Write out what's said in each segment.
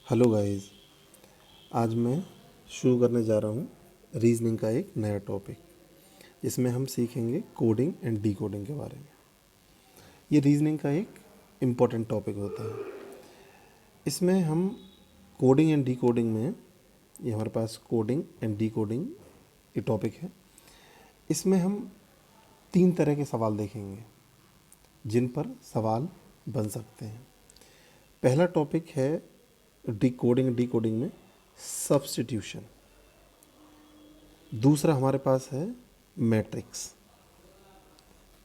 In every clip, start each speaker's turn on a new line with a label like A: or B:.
A: Hello guys. आज मैं शुरू करने जा रहा हूँ रीजनिंग का एक नया टॉपिक, जिसमें हम सीखेंगे कोडिंग एंड डीकोडिंग के बारे में। ये रीजनिंग का एक इम्पॉर्टेंट टॉपिक होता है। इसमें हम कोडिंग एंड डीकोडिंग में, ये हमारे पास कोडिंग एंड डीकोडिंग ये टॉपिक है। इसमें हम 3 तरह के सवाल देखेंगे जिन पर सवाल बन सकते हैं। पहला टॉपिक है डीकोडिंग में सब्स्टिट्यूशन। दूसरा हमारे पास है मैट्रिक्स।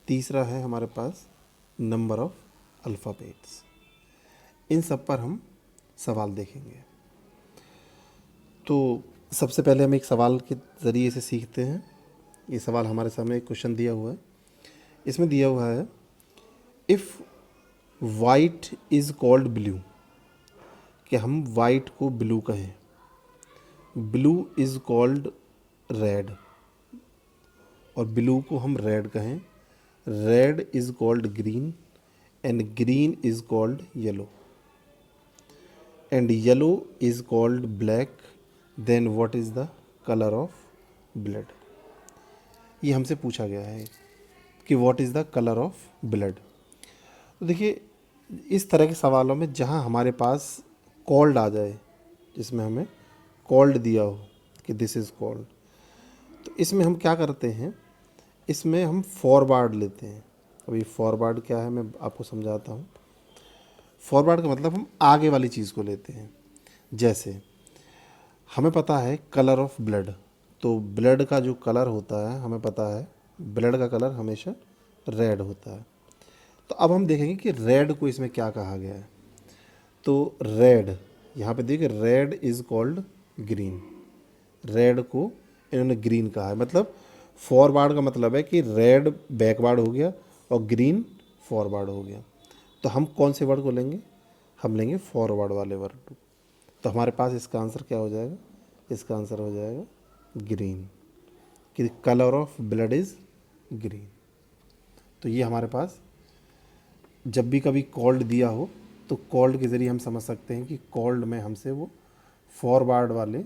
A: तीसरा है हमारे पास नंबर ऑफ अल्फ़ाबेट्स। इन सब पर हम सवाल देखेंगे। तो सबसे पहले हम एक सवाल के ज़रिए से सीखते हैं। ये सवाल हमारे सामने एक क्वेश्चन दिया हुआ है। इसमें दिया हुआ है if white is called blue, कि हम वाइट को ब्लू कहें, ब्लू इज़ कॉल्ड रेड और ब्लू को हम रेड कहें, red is called green and green is called yellow and yellow is called black, then what is the colour of blood. ये हमसे पूछा गया है कि what is the colour of blood. तो देखिए, इस तरह के सवालों में जहाँ हमारे पास कॉल्ड आ जाए, जिसमें हमें कॉल्ड दिया हो कि दिस इज़ कॉल्ड, तो इसमें हम क्या करते हैं, इसमें हम फॉरवर्ड लेते हैं। अभी फॉरवर्ड क्या है मैं आपको समझाता हूँ। फॉरवर्ड का मतलब हम आगे वाली चीज़ को लेते हैं। जैसे हमें पता है कलर ऑफ ब्लड, तो ब्लड का जो कलर होता है हमें पता है ब्लड का कलर हमेशा रेड होता है। तो अब हम देखेंगे कि रेड को इसमें क्या कहा गया है। तो रेड, यहाँ पे देखिए red is called green, red को इन्होंने ग्रीन कहा है। मतलब फॉरवर्ड का मतलब है कि रेड बैकवर्ड हो गया और ग्रीन फॉरवर्ड हो गया। तो हम कौन से वर्ड को लेंगे, हम लेंगे फॉरवर्ड वाले वर्ड को। तो हमारे पास इसका आंसर क्या हो जाएगा, इसका आंसर हो जाएगा ग्रीन, कि colour of blood is green. तो ये हमारे पास जब भी कभी कॉल्ड दिया हो तो कॉल्ड के ज़रिए हम समझ सकते हैं कि कॉल्ड में हमसे वो फॉरवर्ड वाले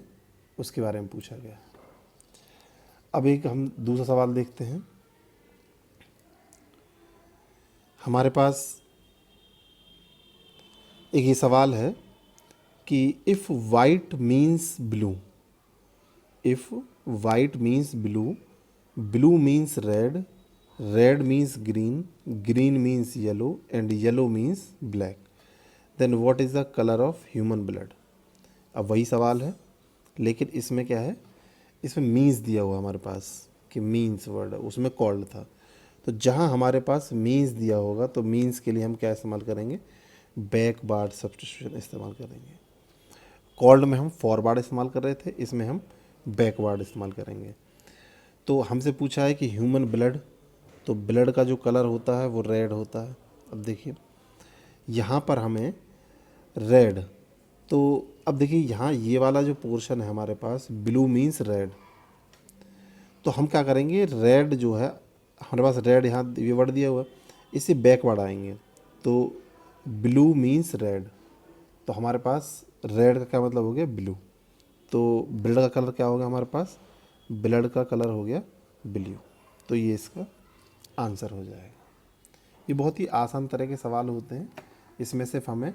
A: उसके बारे में पूछा गया। अब एक हम दूसरा सवाल देखते हैं। हमारे पास एक ये सवाल है कि if white means blue, if white means blue, blue means red, red means green, green means yellow and yellow means black, then what is the colour of human blood. अब वही सवाल है, लेकिन इसमें क्या है, इसमें मीन्स दिया हुआ हमारे पास कि मीन्स वर्ड है, उसमें कॉल्ड था। तो जहाँ हमारे पास मीन्स दिया होगा तो मीन्स के लिए हम क्या इस्तेमाल करेंगे, बैकवर्ड सब्स्टिट्यूशन इस्तेमाल करेंगे। कॉल्ड में हम फॉरवर्ड इस्तेमाल कर रहे थे, इसमें हम बैकवर्ड इस्तेमाल करेंगे। तो हमसे पूछा है कि ह्यूमन ब्लड, तो ब्लड का जो कलर होता है वो रेड होता है। अब देखिए यहाँ पर हमें रेड, तो अब देखिए यहाँ ये वाला जो पोर्शन है हमारे पास, ब्लू मीन्स रेड, तो हम क्या करेंगे, रेड जो है हमारे पास रेड, यहाँ ये वर्ड दिया हुआ है, इससे बैकवर्ड आएंगे। तो ब्लू मीन्स रेड, तो हमारे पास रेड का क्या मतलब हो गया, ब्लू। तो ब्लड का कलर क्या हो गया हमारे पास, ब्लड का कलर हो गया ब्लू। तो ये इसका आंसर हो जाएगा। ये बहुत ही आसान तरह के सवाल होते हैं। इसमें सिर्फ हमें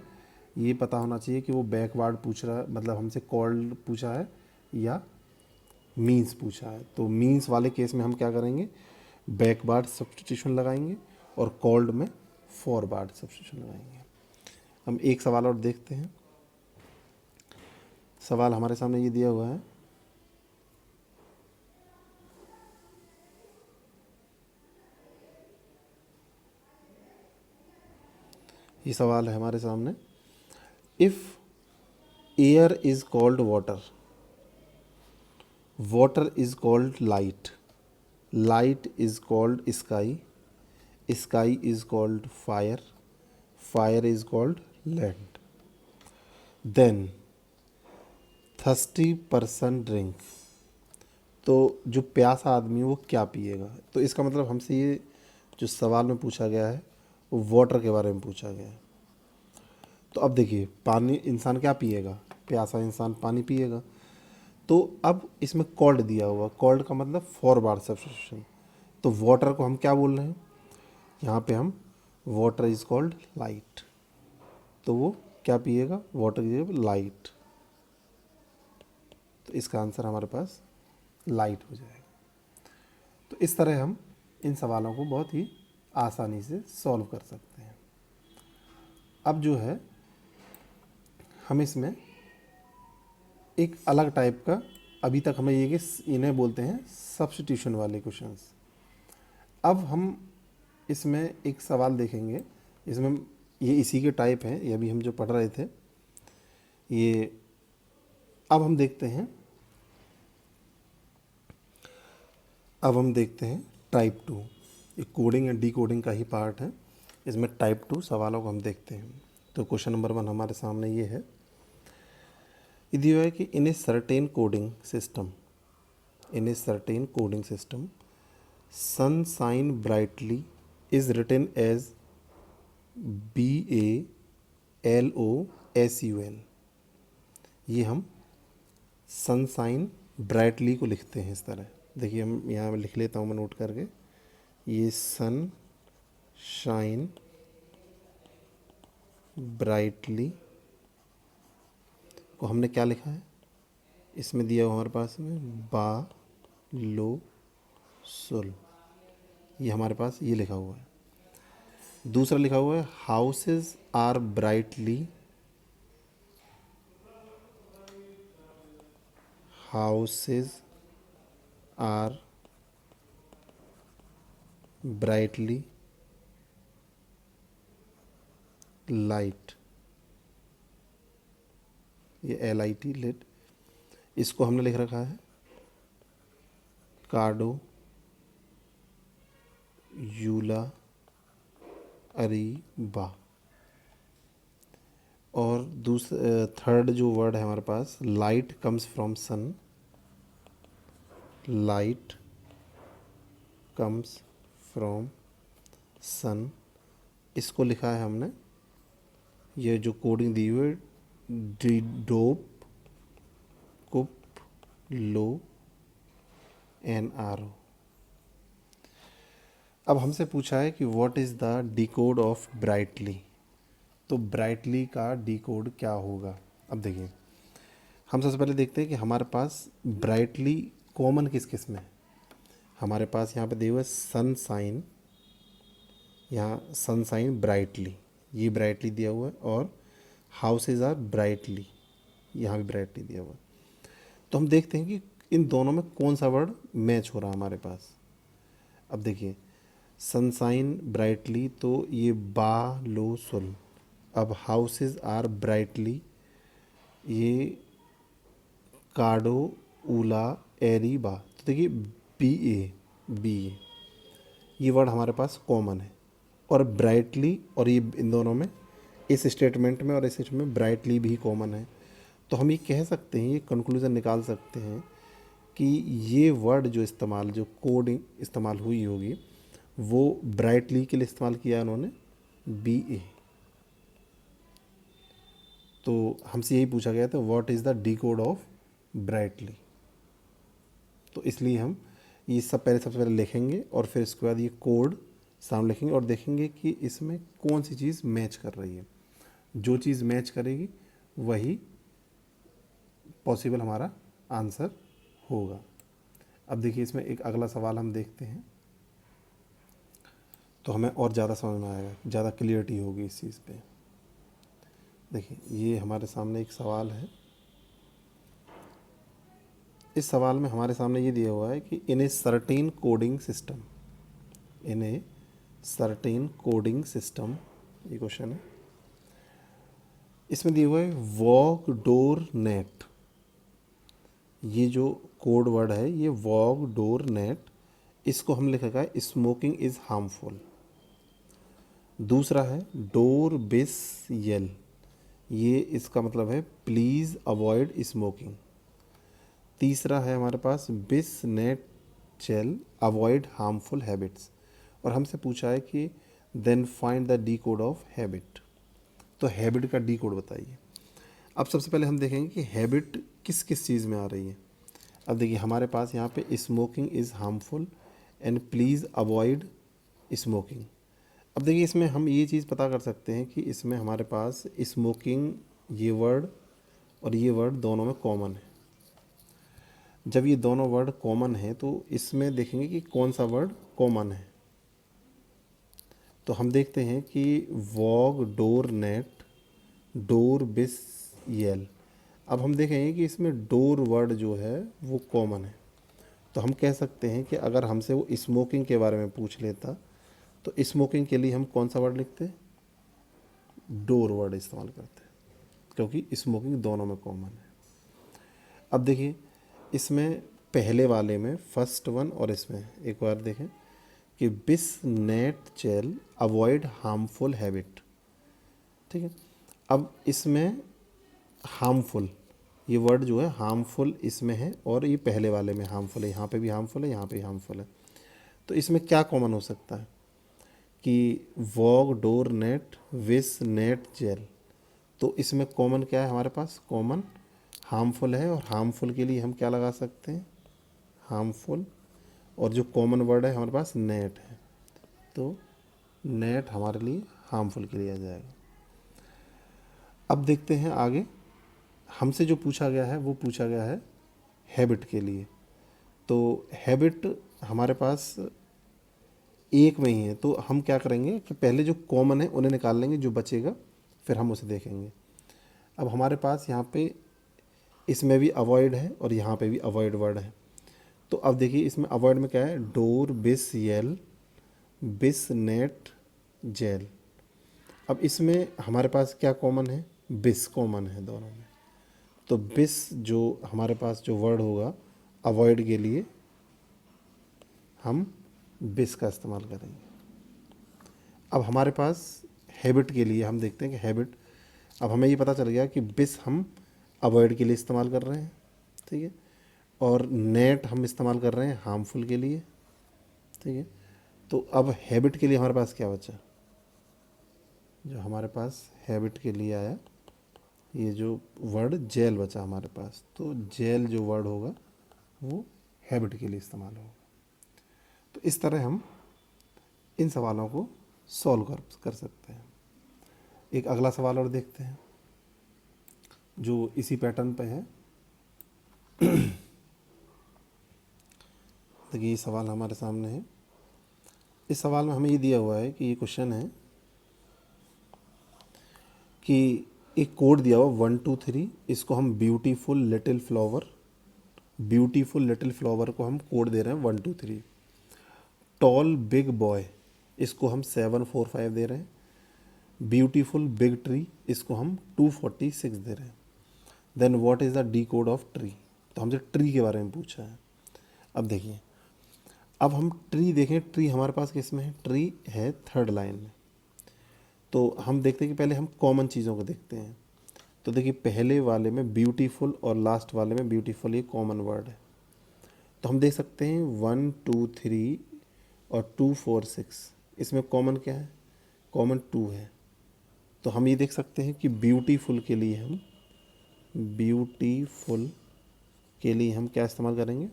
A: ये पता होना चाहिए कि वो बैकवर्ड पूछ रहा है, मतलब हमसे कॉल्ड पूछा है या मीन्स पूछा है। तो मीन्स वाले केस में हम क्या करेंगे, बैकवर्ड सब्स्टिट्यूशन लगाएंगे और कॉल्ड में फॉरवर्ड सब्स्टिट्यूशन लगाएंगे। हम एक सवाल और देखते हैं। सवाल हमारे सामने ये दिया हुआ है, ये सवाल है हमारे सामने, if air is called water, water is called light, light is called sky, sky is called fire, fire is called land, then thirsty person drink, तो जो प्यासा आदमी है वो क्या पिएगा। तो इसका मतलब हमसे ये जो सवाल में पूछा गया है वो वाटर के बारे में पूछा गया है। तो अब देखिए, पानी इंसान क्या पिएगा, प्यासा इंसान पानी पिएगा। तो अब इसमें कॉल्ड दिया हुआ, कॉल्ड का मतलब फॉरवर्ड सब्स्टिट्यूशन। तो वाटर को हम क्या बोल रहे हैं, यहाँ पे हम वाटर इज कॉल्ड लाइट, तो वो क्या पिएगा, वाटर इज लाइट। तो इसका आंसर हमारे पास लाइट हो जाएगा। तो इस तरह हम इन सवालों को बहुत ही आसानी से सॉल्व कर सकते हैं। अब जो है हम इसमें एक अलग टाइप का, अभी तक हमें ये कि इन्हें बोलते हैं सब्स्टिट्यूशन वाले क्वेश्चंस। अब हम इसमें एक सवाल देखेंगे, इसमें ये इसी के टाइप हैं, ये अभी हम जो पढ़ रहे थे ये। अब हम देखते हैं, अब हम देखते हैं टाइप 2। ये कोडिंग एंड डिकोडिंग का ही पार्ट है, इसमें टाइप 2 सवालों को हम देखते हैं। तो क्वेश्चन नंबर 1 हमारे सामने ये है, ये दिया हुआ है कि in a certain coding system, in a certain coding system sun shine brightly is written as BALOSUN। ये हम सनशाइन ब्राइटली को लिखते हैं इस तरह। देखिए हम यहाँ लिख लेता हूँ मैं नोट करके, ये सन शाइन ब्राइटली को हमने क्या लिखा है, इसमें दिया हुआ हमारे पास में बा लो सुल, ये हमारे पास ये लिखा हुआ है। दूसरा लिखा हुआ है houses are brightly, houses are brightly lit, ये LIT लिट, इसको हमने लिख रखा है कार्डो यूला अरीबा। और दूसरा थर्ड जो वर्ड है हमारे पास, light comes from sun, light comes from sun, इसको लिखा है हमने, ये जो कोडिंग दी हुई है डोप कुप लो NRO। अब हमसे पूछा है कि what is the decode of brightly, तो ब्राइटली का डिकोड क्या होगा। अब देखिए हम सबसे पहले देखते हैं कि हमारे पास ब्राइटली कॉमन किस किस में है। हमारे पास यहाँ पे दिया हुआ है सनशाइन, यहाँ सनशाइन ब्राइटली, ये ब्राइटली दिया हुआ है, और हाउसेज आर ब्राइटली, यहाँ भी ब्राइटली दिया हुआ है। तो हम देखते हैं कि इन दोनों में कौन सा वर्ड मैच हो रहा है हमारे पास। अब देखिए सनशाइन ब्राइटली, तो ये बा लो सुल। अब हाउसेज आर ब्राइटली, ये कार्डो ऊला एरी बा। तो देखिए BA ये वर्ड हमारे पास कॉमन है, और ब्राइटली और ये इन दोनों में, इस स्टेटमेंट में और इस स्टेटमेंट में ब्राइटली भी कॉमन है। तो हम ये कह सकते हैं, ये कंक्लूज़न निकाल सकते हैं कि ये वर्ड जो इस्तेमाल, जो कोडिंग इस्तेमाल हुई होगी, वो ब्राइटली के लिए इस्तेमाल किया है उन्होंने BA। तो हमसे यही पूछा गया था what is the decode of brightly. तो इसलिए हम ये सब पहले सबसे पहले लिखेंगे, और फिर इसके बाद ये कोड सामने लिखेंगे और देखेंगे कि इसमें कौन सी चीज़ मैच कर रही है। जो चीज़ मैच करेगी वही पॉसिबल हमारा आंसर होगा। अब देखिए इसमें एक अगला सवाल हम देखते हैं, तो हमें और ज़्यादा समझ में आएगा, ज़्यादा क्लियरिटी होगी इस चीज़ पे। देखिए ये हमारे सामने एक सवाल है, इस सवाल में हमारे सामने ये दिया हुआ है कि in a certain coding system, in a certain coding system, ये क्वेश्चन है। इसमें दिया हुआ है वॉक डोर नेट, ये जो कोड वर्ड है ये वॉक डोर नेट, इसको हम लिखा है स्मोकिंग इज़ हार्मफुल। दूसरा है डोर बिस येल, ये इसका मतलब है प्लीज़ अवॉइड स्मोकिंग। तीसरा है हमारे पास बिस नेट चेल अवॉइड हार्मफुल हैबिट्स, और हमसे पूछा है कि then find the decode of habit, तो हैबिट का डी कोड बताइए। अब सबसे पहले हम देखेंगे कि हैबिट किस किस चीज़ में आ रही है। अब देखिए हमारे पास यहाँ पे smoking is harmful and please avoid smoking. अब देखिए इसमें हम ये चीज़ पता कर सकते हैं कि इसमें हमारे पास स्मोकिंग ये वर्ड और ये वर्ड दोनों में कॉमन है। जब ये दोनों वर्ड कॉमन है तो इसमें देखेंगे कि कौन सा वर्ड कॉमन है। तो हम देखते हैं कि वॉग, डोर, नेट, डोर, बिस, येल। अब हम देखेंगे कि इसमें डोर वर्ड जो है वो कॉमन है। तो हम कह सकते हैं कि अगर हमसे वो स्मोकिंग के बारे में पूछ लेता तो स्मोकिंग के लिए हम कौन सा वर्ड लिखते? डोर वर्ड इस्तेमाल करते हैं, क्योंकि स्मोकिंग दोनों में कॉमन है। अब देखिए इसमें पहले वाले में फर्स्ट वन और इसमें एक बार देखें कि बिस, नेट, जेल अवॉइड हार्मफुल हैबिट। ठीक है। अब इसमें हार्मफुल ये वर्ड जो है हार्मफुल इसमें है और ये पहले वाले में हार्मफुल है, यहाँ पे भी हार्मफुल है, यहाँ पे भी हार्मफुल है। तो इसमें क्या कॉमन हो सकता है कि वॉग, डोर, नेट, विस, नेट, जेल। तो इसमें कॉमन क्या है हमारे पास? कॉमन हार्मफुल है और हार्मफुल के लिए हम क्या लगा सकते हैं? हार्मफुल। और जो कॉमन वर्ड है हमारे पास नेट है, तो नेट हमारे लिए हार्मफुल के लिए आ जाएगा। अब देखते हैं आगे हमसे जो पूछा गया है वो पूछा गया है हैबिट के लिए। तो हैबिट हमारे पास एक में ही है, तो हम क्या करेंगे कि पहले जो कॉमन है उन्हें निकाल लेंगे, जो बचेगा फिर हम उसे देखेंगे। अब हमारे पास यहाँ पे इसमें भी अवॉइड है और यहाँ पे भी अवॉइड वर्ड है। तो अब देखिए इसमें अवॉइड में क्या है? डोर, बिस, येल, बिस, नेट, जेल। अब इसमें हमारे पास क्या कॉमन है? बिस कॉमन है दोनों में। तो बिस जो हमारे पास जो वर्ड होगा अवॉइड के लिए हम बिस का इस्तेमाल करेंगे। अब हमारे पास हैबिट के लिए हम देखते हैं कि हैबिट, अब हमें ये पता चल गया कि बिस हम अवॉइड के लिए इस्तेमाल कर रहे हैं, ठीक है, और नेट हम इस्तेमाल कर रहे हैं हार्मफुल के लिए, ठीक है। तो अब हैबिट के लिए हमारे पास क्या बचा? जो हमारे पास हैबिट के लिए आया ये जो वर्ड जेल बचा हमारे पास, तो जेल जो वर्ड होगा वो हैबिट के लिए इस्तेमाल होगा। तो इस तरह हम इन सवालों को सॉल्व कर सकते हैं। एक अगला सवाल और देखते हैं जो इसी पैटर्न पे है। देखिए ये सवाल हमारे सामने है। इस सवाल में हमें ये दिया हुआ है कि ये क्वेश्चन है कि एक कोड दिया हुआ 1 2 3, इसको हम beautiful little flower, beautiful little flower को हम कोड दे रहे हैं 1 2 3। टॉल बिग बॉय इसको हम 7 4 5 दे रहे हैं। ब्यूटीफुल बिग ट्री इसको हम 246 दे रहे हैं। Then what is the decode of tree? तो हमसे ट्री के बारे में पूछा है। अब देखिए, अब हम ट्री देखें, ट्री हमारे पास किस में है? ट्री है थर्ड लाइन में। तो हम देखते हैं कि पहले हम कॉमन चीज़ों को देखते हैं। तो देखिए पहले वाले में ब्यूटीफुल और लास्ट वाले में ब्यूटीफुल ये कॉमन वर्ड है। तो हम देख सकते हैं 1 2 3 और 2 4 6, इसमें कॉमन क्या है? कॉमन 2 है। तो हम ये देख सकते हैं कि ब्यूटीफुल के लिए हम क्या इस्तेमाल करेंगे?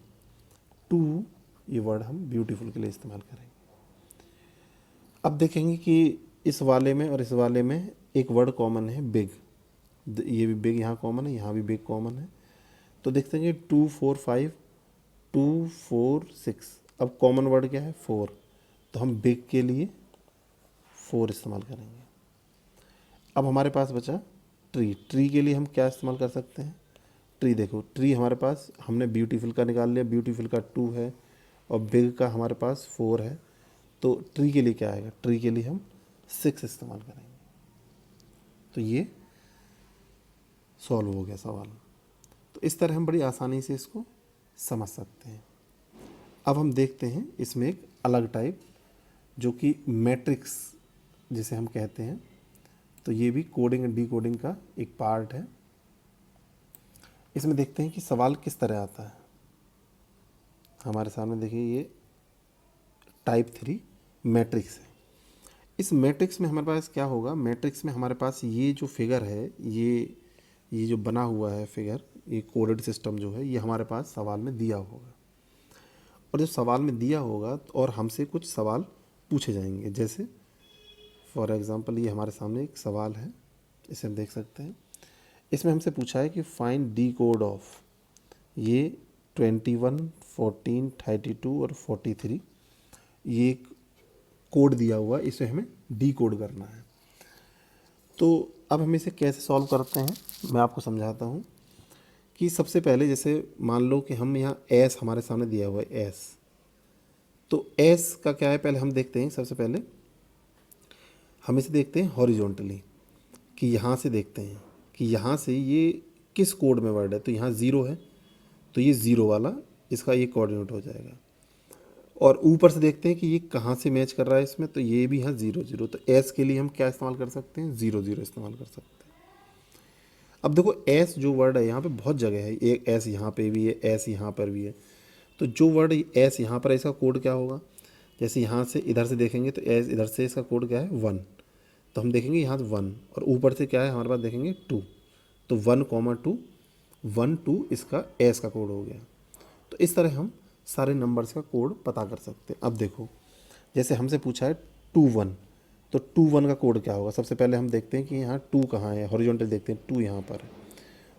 A: 2 ये वर्ड हम ब्यूटीफुल के लिए इस्तेमाल करेंगे। अब देखेंगे कि इस वाले में और इस वाले में एक वर्ड कॉमन है बिग। ये भी बिग यहाँ कॉमन है, यहाँ भी बिग कॉमन है। तो देखते हैं 2 4 5 2 4 6। अब कॉमन वर्ड क्या है? 4। तो हम बिग के लिए 4 इस्तेमाल करेंगे। अब हमारे पास बचा ट्री। ट्री के लिए हम क्या इस्तेमाल कर सकते हैं? ट्री देखो, ट्री हमारे पास हमने ब्यूटीफुल का निकाल लिया, ब्यूटीफुल का 2 है और बिग का हमारे पास 4 है। तो ट्री के लिए क्या आएगा? ट्री के लिए हम 6 इस्तेमाल करेंगे। तो ये सॉल्व हो गया सवाल। तो इस तरह हम बड़ी आसानी से इसको समझ सकते हैं। अब हम देखते हैं इसमें एक अलग टाइप जो कि मैट्रिक्स जिसे हम कहते हैं। तो ये भी कोडिंग एंड डिकोडिंग का एक पार्ट है। इसमें देखते हैं कि सवाल किस तरह आता है। हमारे सामने देखिए ये टाइप 3 मैट्रिक्स है। इस मैट्रिक्स में हमारे पास क्या होगा? मैट्रिक्स में हमारे पास ये जो फिगर है ये ये जो बना हुआ है फिगर, ये कोडेड सिस्टम जो है, ये हमारे पास सवाल में दिया होगा। और जब सवाल में दिया होगा और हमसे कुछ सवाल पूछे जाएंगे, जैसे फॉर एग्ज़ाम्पल ये हमारे सामने एक सवाल है, इसे हम देख सकते हैं। इसमें हमसे पूछा है कि फाइंड डी कोड ऑफ ये 21, 14, 32 और 43, ये एक कोड दिया हुआ, इसे हमें डी कोड करना है। तो अब हम इसे कैसे सॉल्व करते हैं, मैं आपको समझाता हूँ। कि सबसे पहले जैसे मान लो कि हम यहाँ एस हमारे सामने दिया हुआ है एस, तो एस का क्या है पहले हम देखते हैं। सबसे पहले हम इसे देखते हैं हॉरिजॉन्टली, कि यहाँ से देखते हैं कि यहाँ से ये किस कोड में वर्ड है। तो यहाँ ज़ीरो है, तो ये ज़ीरो वाला इसका ये कोऑर्डिनेट हो जाएगा। और ऊपर से देखते हैं कि ये कहाँ से मैच कर रहा है इसमें, तो ये भी यहाँ ज़ीरो ज़ीरो। तो एस के लिए हम क्या इस्तेमाल कर सकते हैं, ज़ीरो ज़ीरो इस्तेमाल कर सकते हैं। अब देखो एस जो वर्ड है यहाँ पे बहुत जगह है, एक एस यहाँ पे भी है, एस यहाँ पर भी है। तो जो वर्ड एस यहाँ पर है, इसका कोड क्या होगा। जैसे यहाँ से इधर से देखेंगे तो एस, इधर से इसका कोड क्या है, वन। तो हम देखेंगे यहाँ वन, और ऊपर से क्या है हमारे पास, देखेंगे टू। तो 1, 2, 1, 2 इसका एस का कोड हो गया। तो इस तरह हम सारे नंबर्स का कोड पता कर सकते हैं। अब देखो जैसे हमसे पूछा है 2, 1, तो 2, 1 का कोड क्या होगा। सबसे पहले हम देखते हैं कि यहाँ 2 कहाँ है, हॉरिजॉन्टल देखते हैं 2 यहाँ पर है।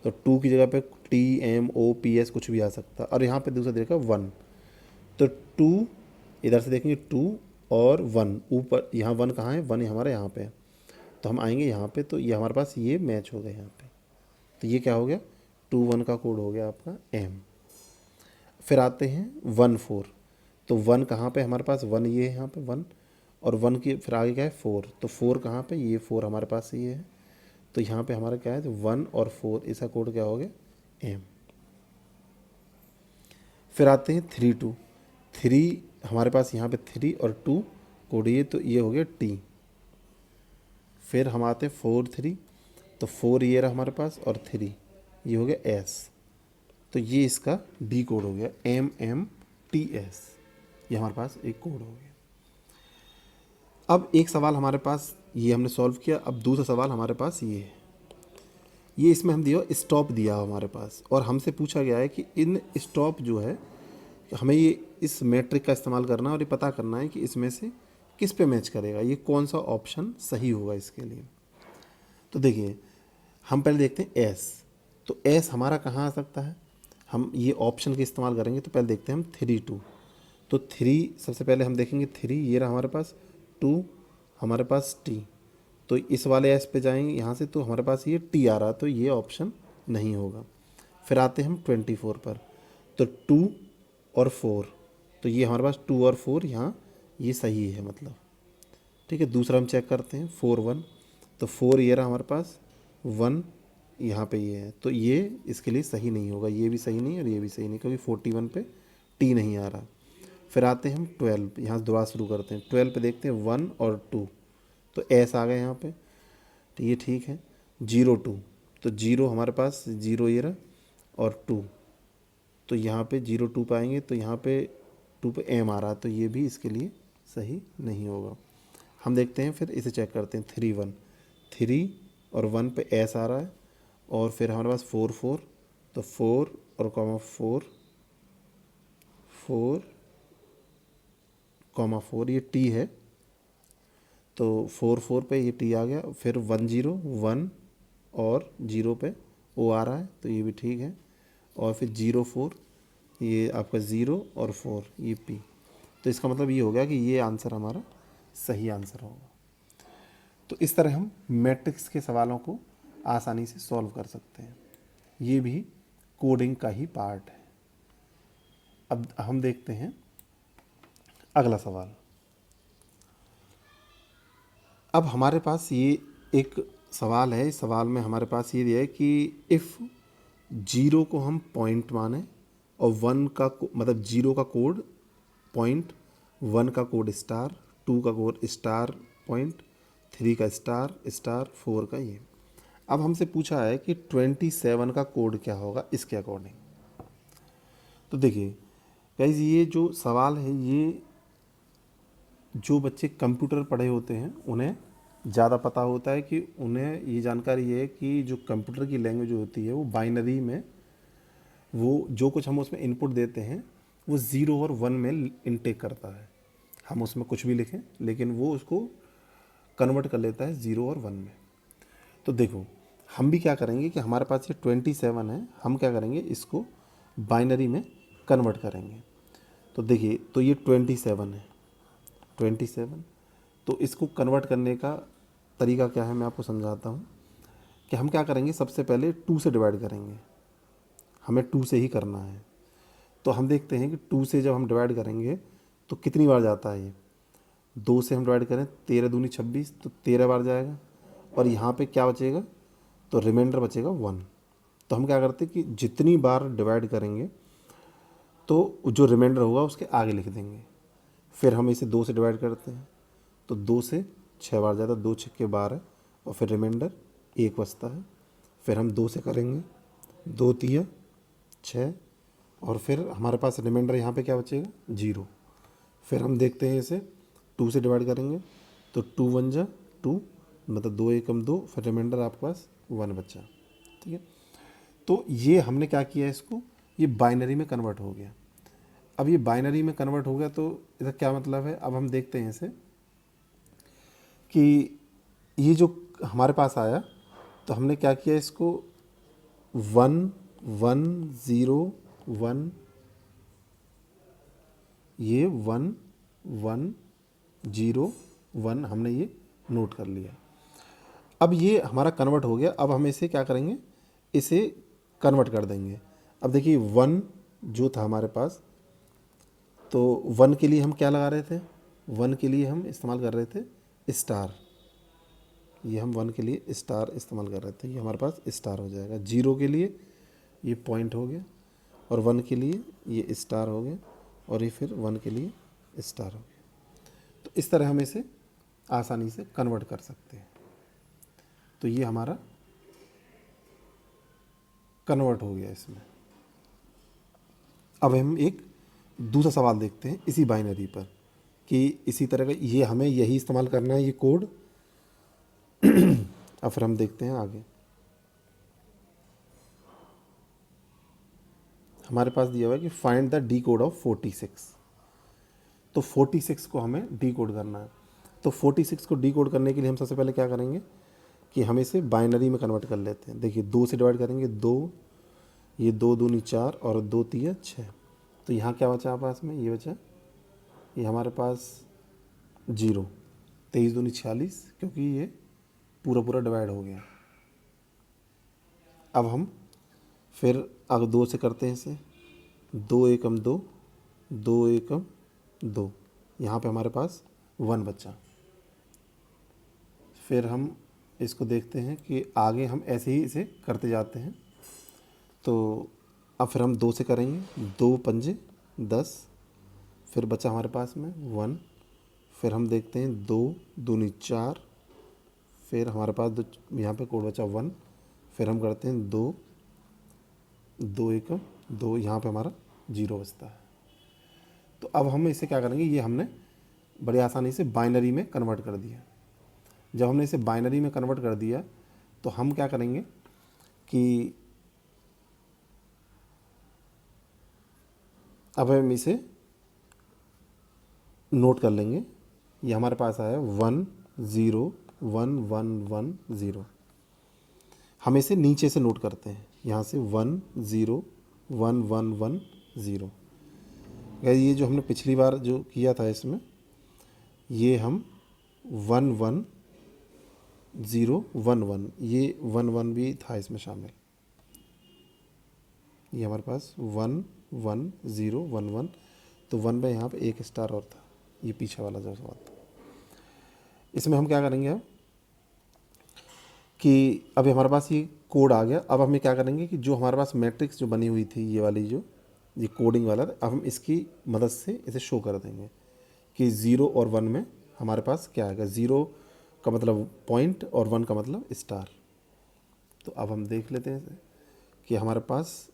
A: तो 2 की जगह पे TMOPS कुछ भी आ सकता है, और यहाँ पे दूसरा देखा 1। तो 2 इधर से देखेंगे 2 और 1, ऊपर यहाँ 1 कहाँ है, 1 हमारे यहाँ पे है। तो हम आएंगे यहाँ पे, तो ये हमारे पास ये मैच हो गया यहाँ पे। तो ये क्या हो गया, 2, 1 का कोड हो गया आपका M। फिर आते हैं 1, 4। तो 1 कहाँ पे हमारे पास, 1 ये है यहाँ पे 1, और 1 की फिर आगे क्या है 4। तो 4 कहाँ पे, ये 4 हमारे पास ये है। तो यहाँ पे हमारा क्या है, तो 1 और 4, इसका कोड क्या हो गया, M। फिर आते हैं 3, 2। 3 हमारे पास यहाँ पे 3 और 2 कोड ये, तो ये हो गया T। फिर हम आते हैं 4, 3। तो 4 ये रहा हमारे पास, और 3 ये हो गया S। तो ये इसका डी कोड हो गया, MMTS। ये हमारे पास एक कोड हो गया। अब एक सवाल हमारे पास ये हमने सॉल्व किया। अब दूसरा सवाल हमारे पास ये है। ये इसमें हम दिया स्टॉप दिया हमारे पास, और हमसे पूछा गया है कि इन स्टॉप जो है हमें ये इस मैट्रिक का इस्तेमाल करना है, और ये पता करना है कि इसमें से किस पे मैच करेगा, ये कौन सा ऑप्शन सही होगा इसके लिए। तो देखिए हम पहले देखते हैं एस। तो एस हमारा कहाँ आ सकता है, हम ये ऑप्शन के इस्तेमाल करेंगे। तो पहले देखते हैं हम 3, 2। तो 3 सबसे पहले हम देखेंगे 3 ये रहा हमारे पास, 2 हमारे पास T। तो इस वाले एस पे जाएंगे यहाँ से, तो हमारे पास ये T आ रहा, तो ये ऑप्शन नहीं होगा। फिर आते हैं हम 24 पर। तो 2 और 4, तो ये हमारे पास 2 और 4 यहाँ ये सही है मतलब, ठीक है। दूसरा हम चेक करते हैं 4, 1। तो 4 ये रहा हमारे पास, 1 यहाँ पे ये है, तो ये इसके लिए सही नहीं होगा। ये भी सही नहीं और ये भी सही नहीं, क्योंकि 41 पे T नहीं आ रहा। फिर आते हैं हम 12, यहाँ से दोबारा शुरू करते हैं। 12 पे देखते हैं 1 और 2, तो एस आ गया यहाँ पे, तो ये ठीक है। 0, 2, तो 0 हमारे पास 0 ये रहा, और 2, तो यहाँ पे 0, 2 पाएंगे, तो यहाँ पे 2 पे M आ रहा, तो ये भी इसके लिए सही नहीं होगा। हम देखते हैं फिर इसे चेक करते हैं 3, 1। 3 और 1 पे S आ रहा है, और फिर हमारे पास 4, 4। तो 4 और कॉमा 4, 4 कॉमा 4 ये T है, तो 4, 4 पे ये T आ गया। फिर 1, 0, 1 और 0 पे O आ रहा है, तो ये भी ठीक है। और फिर 0, 4 ये आपका 0 और 4 ये P। तो इसका मतलब ये हो गया कि ये आंसर हमारा सही आंसर होगा। तो इस तरह हम मैट्रिक्स के सवालों को आसानी से सॉल्व कर सकते हैं। ये भी कोडिंग का ही पार्ट है। अब हम देखते हैं अगला सवाल। अब हमारे पास ये एक सवाल है। इस सवाल में हमारे पास ये दिया है कि इफ़ 0 को हम पॉइंट माने, और 1 का मतलब 0 का कोड पॉइंट, 1 का कोड स्टार, 2 का कोड स्टार पॉइंट, 3 का स्टार स्टार, 4 का ये। अब हमसे पूछा है कि 27 का कोड क्या होगा इसके अकॉर्डिंग। तो देखिए गाइज, ये जो सवाल है, ये जो बच्चे कंप्यूटर पढ़े होते हैं उन्हें ज़्यादा पता होता है कि उन्हें ये जानकारी है कि जो कंप्यूटर की लैंग्वेज होती है वो बाइनरी में, वो जो कुछ हम उसमें इनपुट देते हैं वो ज़ीरो और वन में इनटेक करता है। हम उसमें कुछ भी लिखें लेकिन वो उसको कन्वर्ट कर लेता है ज़ीरो और वन में। तो देखो, हम भी क्या करेंगे कि हमारे पास ये 27 है, हम क्या करेंगे इसको बाइनरी में कन्वर्ट करेंगे। तो देखिए, तो ये 27 है, 27। तो इसको कन्वर्ट करने का तरीका क्या है मैं आपको समझाता हूँ कि हम क्या करेंगे, सबसे पहले 2 से डिवाइड करेंगे, हमें 2 से ही करना है। तो हम देखते हैं कि 2 से जब हम डिवाइड करेंगे तो कितनी बार जाता है ये, 2 से हम डिवाइड करें, 13 दूनी 26, तो 13 बार जाएगा। और यहाँ पे क्या बचेगा, तो रिमाइंडर बचेगा 1। तो हम क्या करते हैं कि जितनी बार डिवाइड करेंगे तो जो रिमाइंडर होगा उसके आगे लिख देंगे। फिर हम इसे 2 से डिवाइड करते हैं तो 2 से 6 बार जाता है, 2 छक्के 12, और फिर रिमाइंडर 1 बचता है। फिर हम 2 से करेंगे, 2 तिया 6, और फिर हमारे पास रिमाइंडर यहाँ पे क्या बचेगा, 0। फिर हम देखते हैं इसे 2 से डिवाइड करेंगे तो 2 वन जा 2, मतलब 2 एकम 2, फिर रिमाइंडर आपके पास 1 बचा। ठीक है, तो ये हमने क्या किया, इसको ये बाइनरी में कन्वर्ट हो गया। अब ये बाइनरी में कन्वर्ट हो गया तो इसका क्या मतलब है, अब हम देखते हैं इसे कि ये जो हमारे पास आया, तो हमने क्या किया, इसको 1 1 0 1, ये 1 1 0 1 हमने ये नोट कर लिया। अब ये हमारा कन्वर्ट हो गया। अब हम इसे क्या करेंगे, इसे कन्वर्ट कर देंगे। अब देखिए 1 जो था हमारे पास, तो 1 के लिए हम क्या लगा रहे थे, 1 के लिए हम इस्तेमाल कर रहे थे स्टार। ये हम 1 के लिए स्टार इस्तेमाल कर रहे थे, ये हमारे पास स्टार हो जाएगा। 0 के लिए ये पॉइंट हो गया, और 1 के लिए ये स्टार हो गया, और ये फिर 1 के लिए स्टार हो गया। तो इस तरह हम इसे आसानी से कन्वर्ट कर सकते हैं। तो ये हमारा कन्वर्ट हो गया इसमें। अब हम एक दूसरा सवाल देखते हैं इसी बाइनरी पर, कि इसी तरह का ये हमें यही इस्तेमाल करना है, ये कोड। अब फिर हम देखते हैं आगे। हमारे पास दिया हुआ है कि find the decode of 46। तो 46 को हमें डी कोड करना है। तो 46 को डी कोड करने के लिए हम सबसे पहले क्या करेंगे कि हम इसे बाइनरी में कन्वर्ट कर लेते हैं। देखिए 2 से डिवाइड करेंगे, 2, ये 2 दूनी 4, और 2 तिया 6। तो यहाँ क्या बचा पास में, ये बचा, ये हमारे पास 0, 23 दूनी 46, क्योंकि ये पूरा पूरा डिवाइड हो गया। अब हम फिर अगर 2 से करते हैं इसे, 2 एकम 2, 2 एकम 2, यहाँ पे हमारे पास 1 बचा। फिर हम इसको देखते हैं कि आगे हम ऐसे ही इसे करते जाते हैं। तो अब फिर हम 2 से करेंगे, 2 पंजे 10, फिर बचा हमारे पास में 1। फिर हम देखते हैं 2 दूनी 4, फिर हमारे पास यहाँ पे कोड बचा 1। फिर हम करते हैं 2 2 एकम 2, यहाँ पे हमारा 0 बचता है। तो अब हम इसे क्या करेंगे, ये हमने बड़ी आसानी से बाइनरी में कन्वर्ट कर दिया। जब हमने इसे बाइनरी में कन्वर्ट कर दिया तो हम क्या करेंगे कि अब हम इसे नोट कर लेंगे। ये हमारे पास आया 1 0 1 1 1 0। हम इसे नीचे से नोट करते हैं, यहाँ से 1 0 1 1 1 0। ये जो हमने पिछली बार जो किया था इसमें, ये हम 1 1 0 1 1, ये 1 1 भी था इसमें शामिल। ये हमारे पास 1 1 0 1 1, तो 1 में यहाँ पे एक स्टार और था, ये पीछे वाला जो सवाल था। इसमें हम क्या करेंगे अब कि अभी हमारे पास ये कोड आ गया। अब हमें क्या करेंगे कि जो हमारे पास मैट्रिक्स जो बनी हुई थी, ये वाली जो ये कोडिंग वाला, अब हम इसकी मदद से इसे शो कर देंगे कि 0 और 1 में हमारे पास क्या आएगा। 0 का मतलब पॉइंट और 1 का मतलब स्टार। तो अब हम देख लेते हैं कि हमारे पास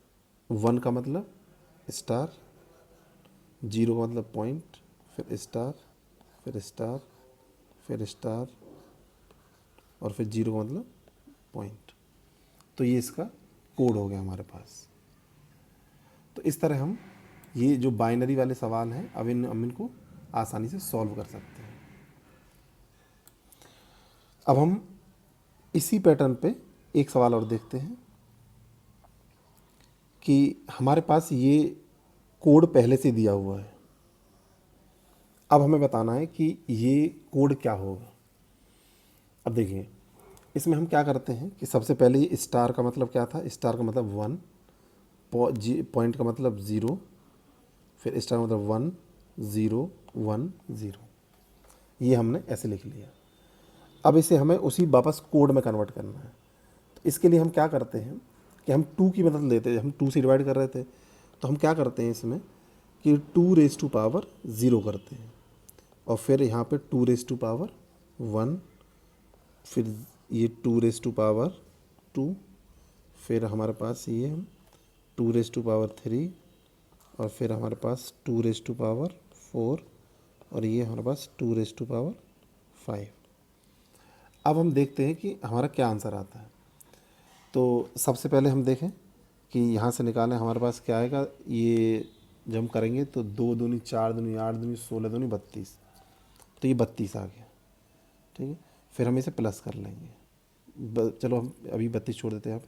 A: 1 का मतलब स्टार, 0 का मतलब पॉइंट, फिर स्टार, फिर स्टार, फिर स्टार, और फिर 0 का मतलब पॉइंट। तो ये इसका कोड हो गया हमारे पास। तो इस तरह हम ये जो बाइनरी वाले सवाल हैं अब इनको आसानी से सॉल्व कर सकते हैं। अब हम इसी पैटर्न पे एक सवाल और देखते हैं कि हमारे पास ये कोड पहले से दिया हुआ है। अब हमें बताना है कि ये कोड क्या होगा। अब देखिए इसमें हम क्या करते हैं कि सबसे पहले ये स्टार का मतलब क्या था, स्टार का मतलब 1, पॉइंट का मतलब 0, फिर स्टार का मतलब 1 0 1 0, ये हमने ऐसे लिख लिया। अब इसे हमें उसी वापस कोड में कन्वर्ट करना है। तो इसके लिए हम क्या करते हैं कि हम 2 की मदद लेते हैं। हम 2 से डिवाइड कर रहे थे तो हम क्या करते हैं इसमें कि 2⁻0 करते हैं और फिर यहाँ पे 2⁻1, फिर ये 2⁻2, फिर हमारे पास ये 2⁻3 और फिर हमारे पास 2⁻4 और ये हमारे पास 2⁻5। अब हम देखते हैं कि हमारा क्या आंसर आता है। तो सबसे पहले हम देखें कि यहाँ से निकालें हमारे पास क्या आएगा। ये जब हम करेंगे तो 2 दूनी 4 दूनी 8 दूनी 16 दूनी 32, तो ये 32 आ गया। ठीक है, फिर हम इसे प्लस कर लेंगे। चलो हम अभी 32 छोड़ देते हैं। अब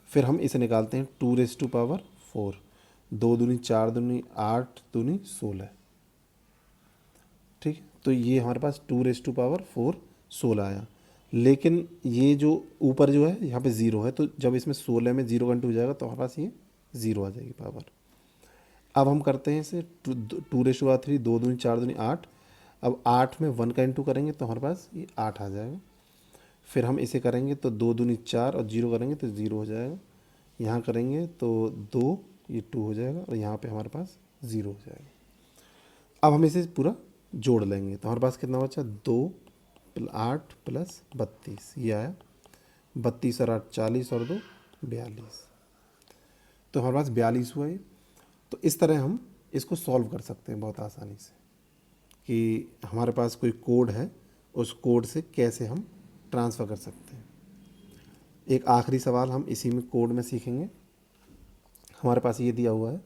A: फिर हम इसे निकालते हैं 2⁻4, 2 दूनी 4 दूनी 8 दूनी 16। ठीक है, तो ये हमारे पास 2⁻4 16 आया। लेकिन ये जो ऊपर जो है यहाँ पे 0 है, तो जब इसमें 16 में 0 का इंटू हो जाएगा तो हमारे पास ये 0 आ जाएगी पावर। अब हम करते हैं इसे 2⁻3, 2 दूनी 4 दूनी 8। अब 8 में 1 का इंटू करेंगे तो हमारे पास ये 8 आ जाएगा। फिर हम इसे करेंगे तो 2 दूनी 4 और 0 करेंगे तो 0 हो जाएगा। यहाँ करेंगे तो 2, ये 2 हो जाएगा और यहाँ पे हमारे पास 0 हो जाएगा। अब हम इसे पूरा जोड़ लेंगे तो हमारे पास कितना बचा, 2 8 प्लस 32, ये आया 32 और 8 40 और 2 42, तो हमारे पास 42 हुआ ये। तो इस तरह हम इसको सॉल्व कर सकते हैं बहुत आसानी से कि हमारे पास कोई कोड है, उस कोड से कैसे हम ट्रांसफ़र कर सकते हैं। एक आखिरी सवाल हम इसी में कोड में सीखेंगे। हमारे पास ये दिया हुआ है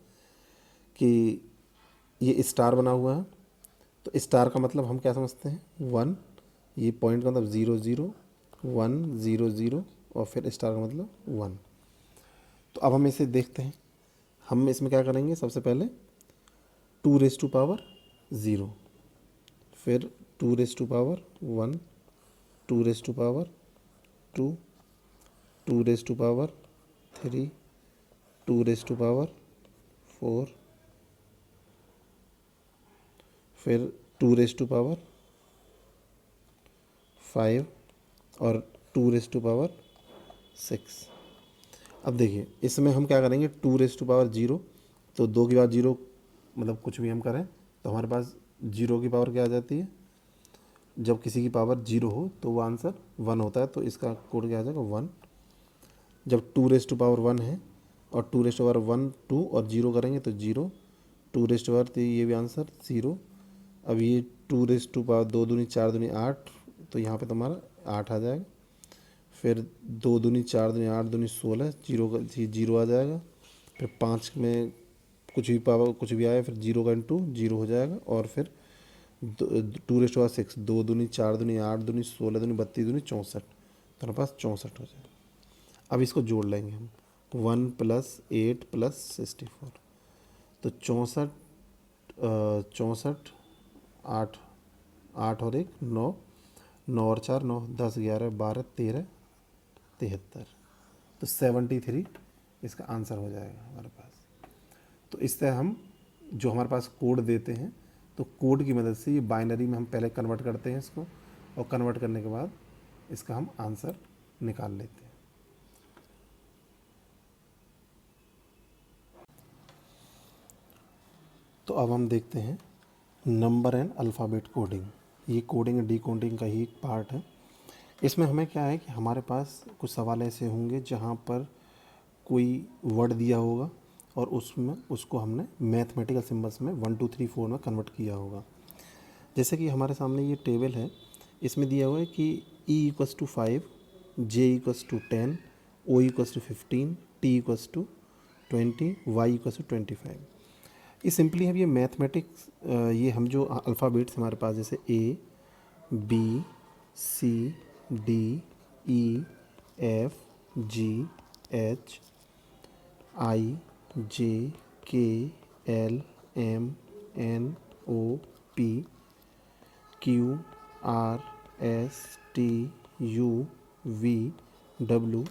A: कि ये स्टार बना हुआ है, तो स्टार का मतलब हम क्या समझते हैं, 1, ये पॉइंट का मतलब 0 0 1 0 0 और फिर स्टार का मतलब 1। तो अब हम इसे देखते हैं। हम इसमें क्या करेंगे, सबसे पहले 2⁻0, फिर 2⁻1, 2⁻2, 2⁻3, 2⁻4, फिर 2⁻5 और 2⁻6। अब देखिए इसमें हम क्या करेंगे, 2⁻0, तो 2 की बार 0 मतलब कुछ भी हम करें तो हमारे पास 0 की पावर क्या आ जाती है, जब किसी की पावर 0 हो तो वो आंसर 1 होता है, तो इसका कोड क्या आ जाएगा 1। जब 2⁻1 है और 2⁻1 2 और 0 करेंगे तो 0, 2⁻3 ये भी आंसर 0। अब ये 2⁻2 दूनी 4 दूनी 8, तो यहाँ पे तुम्हारा 8 आ जाएगा। फिर 2 दूनी 4 दूनी 8 दूनी 16, 0 आ जाएगा। फिर 5 में कुछ भी पावर कुछ भी आए, फिर 0 का इंटू 0 हो जाएगा। और फिर 2⁻6, 2 दूनी 4 दूनी 8 दूनी 16 दूनी 32 दूनी 64, तो हमारे पास 64 हो जाएगा। अब इसको जोड़ लेंगे हम, 1 + 8 + 64, तो 64 64 8 8 और 1 9, 9 और 4 9, 10 11 12 13 73, तो 73 इसका आंसर हो जाएगा हमारे पास। तो इस तरह हम जो हमारे पास कोड देते हैं, तो कोड की मदद से ये बाइनरी में हम पहले कन्वर्ट करते हैं इसको, और कन्वर्ट करने के बाद इसका हम आंसर निकाल लेते हैं। तो अब हम देखते हैं नंबर एंड अल्फ़ाबेट कोडिंग। ये कोडिंग एंड डिकोडिंग का ही एक पार्ट है। इसमें हमें क्या है कि हमारे पास कुछ सवाल ऐसे होंगे जहाँ पर कोई वर्ड दिया होगा और उसमें उसको हमने मैथमेटिकल सिंबल्स में 1 2 3 4 में कन्वर्ट किया होगा। जैसे कि हमारे सामने ये टेबल है, इसमें दिया हुआ है कि E equals to 5, J equals to 10, O equals to 15, T equals to 20, Y equals to 25। ये सिंपली है, ये मैथमेटिक्स, ये हम जो अल्फ़ाबेट्स हमारे पास जैसे A B C D E F G H I J K L M N O P Q R S T U V W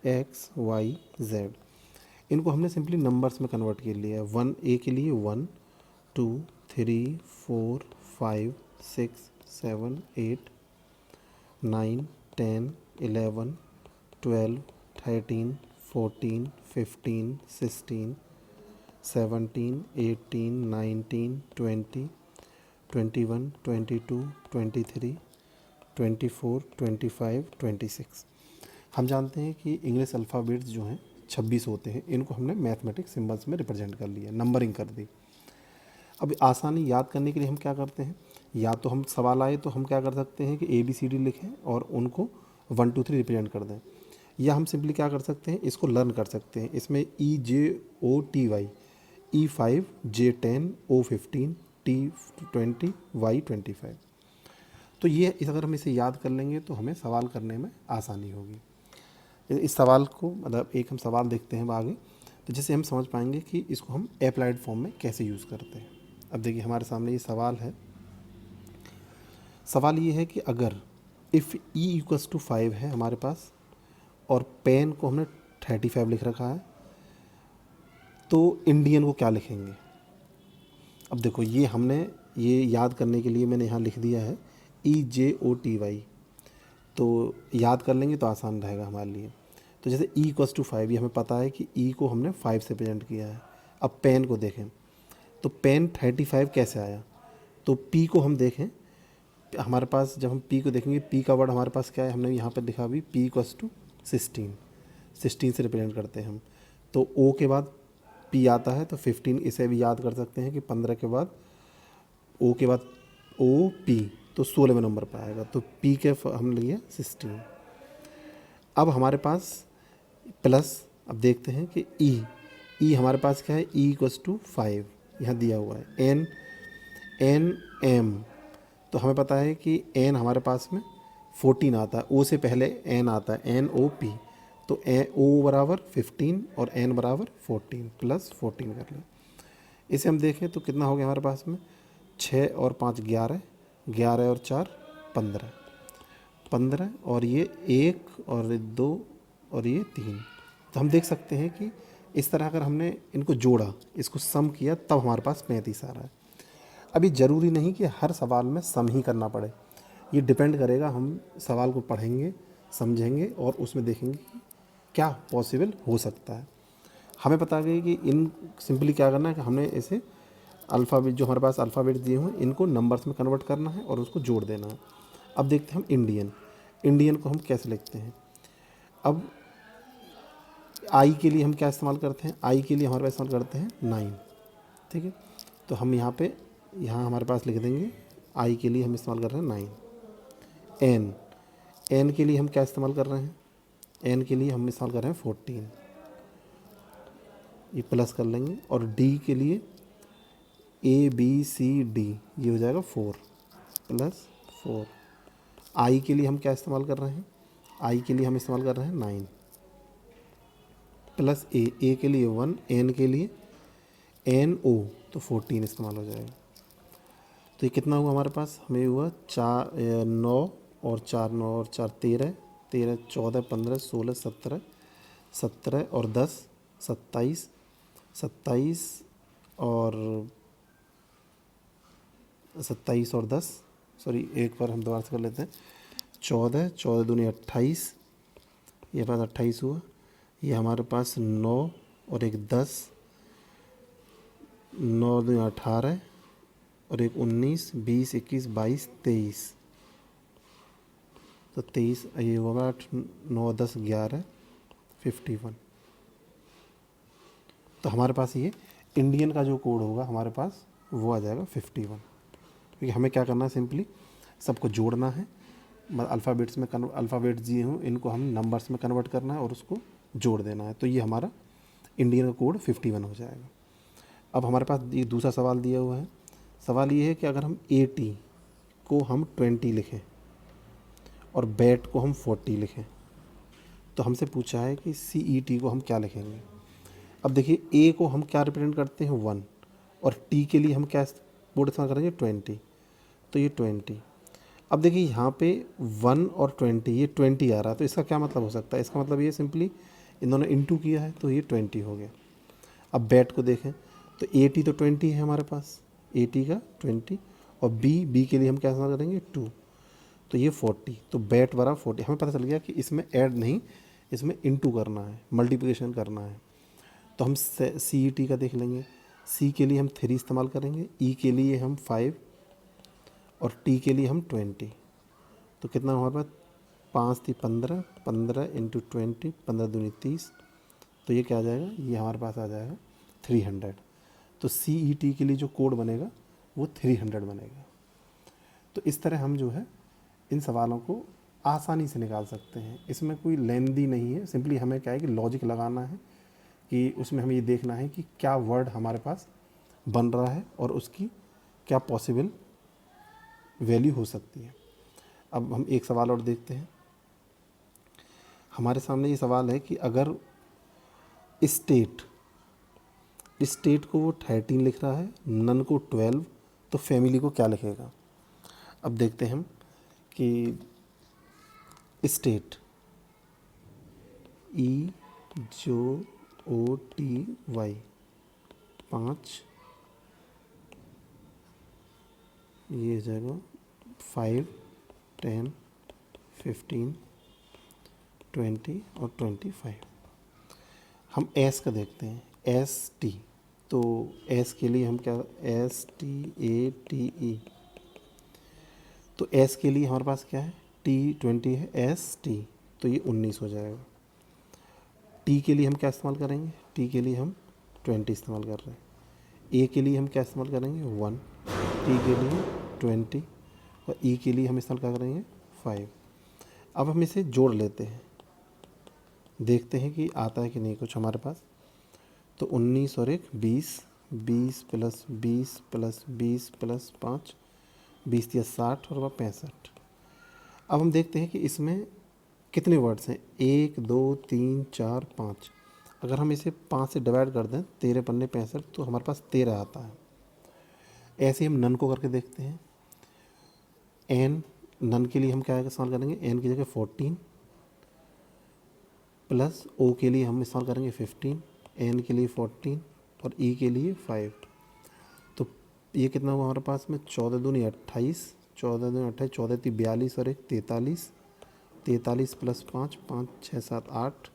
A: X Y Z, इनको हमने सिंपली नंबर्स में कन्वर्ट कर लिया है। 1 ए के लिए 1 2 3 4 5 6 7 8 9 10 11 12 13 14 15 16 17 18 19 20 21 22 23 24 25 26। हम जानते हैं कि इंग्लिश अल्फ़ाबेट्स जो हैं 26 होते हैं, इनको हमने मैथमेटिक्स सिंबल्स में रिप्रेजेंट कर लिया, नंबरिंग कर दी। अब आसानी याद करने के लिए हम क्या करते हैं, या तो हम सवाल आए तो हम क्या कर सकते हैं कि ए बी सी डी लिखें और उनको 1 2 3 रिप्रेजेंट कर दें, या हम सिंपली क्या कर सकते हैं, इसको लर्न कर सकते हैं। इसमें ई जे O T Y, E5 J10 O15 T20 Y25। तो ये अगर हम इसे याद कर लेंगे तो हमें सवाल करने में आसानी होगी। इस सवाल को मतलब एक हम सवाल देखते हैं आगे, तो जिससे हम समझ पाएंगे कि इसको हम अप्लाइड फॉर्म में कैसे यूज़ करते हैं। अब देखिए हमारे सामने ये सवाल है। सवाल ये है कि अगर इफ़ E इक्वस टू 5 है हमारे पास और पेन को हमने 35 लिख रखा है, तो इंडियन को क्या लिखेंगे। अब देखो ये हमने ये याद करने के लिए मैंने यहाँ लिख दिया है EJOTY, तो याद कर लेंगे तो आसान रहेगा हमारे लिए। तो जैसे E इक्वस टू 5, ये हमें पता है कि E को हमने 5 से प्रेजेंट किया है। अब पेन को देखें तो पेन 35 कैसे आया, तो P को हम देखें, हमारे पास जब हम P को देखेंगे, P का वर्ड हमारे पास क्या है, हमने यहाँ पर लिखा अभी P इक्वस टू 16 से रिप्रेजेंट करते हैं हम। तो O के बाद P आता है तो 15, इसे भी याद कर सकते हैं कि 15 के बाद O के बाद OP, तो 16वें नंबर पर आएगा। तो P के हम लिए 16। अब हमारे पास प्लस, अब देखते हैं कि E हमारे पास क्या है, E इक्वस टू 5 यहाँ दिया हुआ है। N तो हमें पता है कि N हमारे पास में 14 आता है, O से पहले N आता है, NOP, तो O बराबर 15 और N बराबर 14 प्लस 14 कर लें। इसे हम देखें तो कितना हो गया हमारे पास में, 6 और 5 11, 11 और 4 15, 15 और ये 1 और 2 और ये 3। तो हम देख सकते हैं कि इस तरह अगर हमने इनको जोड़ा, इसको सम किया, तब हमारे पास 35 आ रहा है। अभी ज़रूरी नहीं कि हर सवाल में सम ही करना पड़े, ये डिपेंड करेगा, हम सवाल को पढ़ेंगे, समझेंगे और उसमें देखेंगे कि क्या पॉसिबल हो सकता है। हमें पता गई कि इन सिंपली क्या करना है कि हमने इसे अल्फ़ाबेट, जो हमारे पास अल्फ़ाबेट दिए हुए हैं, इनको नंबर्स में कन्वर्ट करना है और उसको जोड़ देना है। अब देखते हैं हम इंडियन को हम कैसे लिखते हैं। अब आई के लिए हम क्या इस्तेमाल करते हैं, आई के लिए हमारे पास इस्तेमाल करते हैं 9, ठीक है। तो हम यहाँ हमारे पास लिख देंगे, आई के लिए हम इस्तेमाल कर रहे हैं 9। एन के लिए हम क्या इस्तेमाल कर रहे हैं, एन के लिए हम इस्तेमाल कर रहे हैं 14, ये प्लस कर लेंगे। और डी के लिए ABCD, ये हो जाएगा 4 प्लस 4। आई के लिए हम क्या इस्तेमाल कर रहे हैं, आई के लिए हम इस्तेमाल कर रहे हैं 9 प्लस ए के लिए 1, एन के लिए NO, तो 14 इस्तेमाल हो जाएगा। तो ये कितना हुआ हमारे पास, हमें हुआ 9 और 4 9 और 4 13 13 14 15 16 17 17 और 10 27 27 और 27 और 10, सॉरी एक बार हम दोबारा से कर लेते हैं, 14 14 दूनी 28, ये पास 28 हुआ। ये हमारे पास 9 और एक 10, 9 दूनी 18 और एक 19 20 21 22 23, तो 23, ये होगा 9 10 11 51। तो हमारे पास ये इंडियन का जो कोड होगा हमारे पास वो आ जाएगा 51, क्योंकि हमें क्या करना है, सिंपली सबको जोड़ना है अल्फ़ाबेट्स में अल्फ़ाबेट्स दिए हों, इनको हम नंबर्स में कन्वर्ट करना है और उसको जोड़ देना है। तो ये हमारा इंडियन का कोड 51 हो जाएगा। अब हमारे पास ये दूसरा सवाल दिया हुआ है। सवाल ये है कि अगर हम 80 को हम 20 लिखें और बैट को हम 40 लिखें, तो हमसे पूछा है कि CET को हम क्या लिखेंगे। अब देखिए, ए को हम क्या रिप्रेजेंट करते हैं 1, और टी के लिए हम क्या बोर्ड इस्तेमाल करेंगे 20, तो ये 20। अब देखिए यहाँ पे 1 और 20, ये 20 आ रहा है, तो इसका क्या मतलब हो सकता है। इसका मतलब ये सिंपली इन दोनों इंटू किया है तो ये 20 हो गया। अब बैट को देखें तो 80 तो 20 है हमारे पास, 80 का 20, और बी के लिए हम क्या इस्तेमाल करेंगे 2, तो ये 40। तो बैट बराबर 40। हमें पता चल गया कि इसमें ऐड नहीं, इसमें इंटू करना है, मल्टीप्लिकेशन करना है। तो हम CET का देख लेंगे। सी के लिए हम 3 इस्तेमाल करेंगे, ई के लिए हम 5 और टी के लिए हम 20। तो कितना हमारे पास 5 थी 15, 15 इंटू 20, 15 दूनी 30, तो ये क्या आ जाएगा, ये हमारे पास आ जाएगा 300। तो CET के लिए जो कोड बनेगा वो 300 बनेगा। तो इस तरह हम जो है इन सवालों को आसानी से निकाल सकते हैं। इसमें कोई लेंदी नहीं है, सिंपली हमें क्या है कि लॉजिक लगाना है, कि उसमें हमें ये देखना है कि क्या वर्ड हमारे पास बन रहा है और उसकी क्या पॉसिबल वैल्यू हो सकती है। अब हम एक सवाल और देखते हैं। हमारे सामने ये सवाल है कि अगर स्टेट स्टेट को वो 13 लिख रहा है, नन को 12, तो फैमिली को क्या लिखेगा। अब देखते हैं हम कि स्टेट EJOTY 5, ये हो जाएगा 5, 10, 15, 20 और 25। हम एस का देखते हैं, ST। तो एस के लिए हम क्या, STATE। तो एस के लिए हमारे पास क्या है, T20 है, ST, तो ये 19 हो जाएगा। टी के लिए हम क्या इस्तेमाल करेंगे, टी के लिए हम 20 इस्तेमाल कर रहे हैं। ए के लिए हम क्या इस्तेमाल करेंगे 1, टी के लिए 20, और ई के लिए हम इस्तेमाल क्या करेंगे 5। अब हम इसे जोड़ लेते हैं, देखते हैं कि आता है कि नहीं कुछ हमारे पास। तो 19 और 1 20, 20 प्लस 20 प्लस 20 प्लस 5, 20 या 60 और 65। अब हम देखते हैं कि इसमें कितने वर्ड्स हैं, 1 2 3 4 5। अगर हम इसे 5 से डिवाइड कर दें, 13 पन्ने 65, तो हमारे पास 13 आता है। ऐसे ही हम नन को करके देखते हैं। एन, नन के लिए हम क्या इस्तेमाल करेंगे, एन की जगह 14 प्लस ओ के लिए हम इस्तेमाल करेंगे 15, एन के लिए 14 और ई के लिए 5। तो ये कितना हुआ हमारे पास में, 14 दूनी 28, 14 दूनी 28, 14 थी 42 और 1 43, 43 प्लस 5, 5 6 7 8।